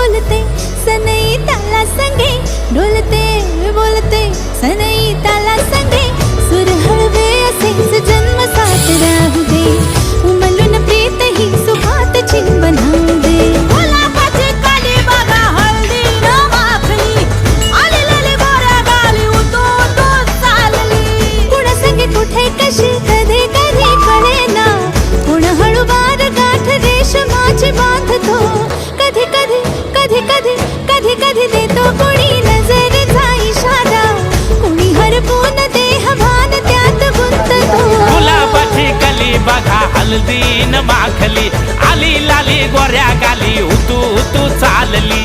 बोलते सनई ताला संगे, डोलते बोलते सनई ताला संगे, सुर हळवे असेच जन्म साथ राहू दे, उमलून प्रीत ही सुखात चिन बनावू दे. गुलाबाची काली बघा हळदी न माखली, आली लाली गोऱ्या गाली उतू उतू चालली. कुणा संगे कुठे कशी कधी कधी कळेना, कोण हळूवार गाठ रेशमाची बांधतो. कधी कधी कधी कधी कधी कधी देतो कोणी नजरेचा इशारा, कोणी हरपून देह भान त्यात गुंततो. गुलाबाची कली बघा हळदी न माखली, आली लाली गोऱ्या गाली उतू उतू चालली.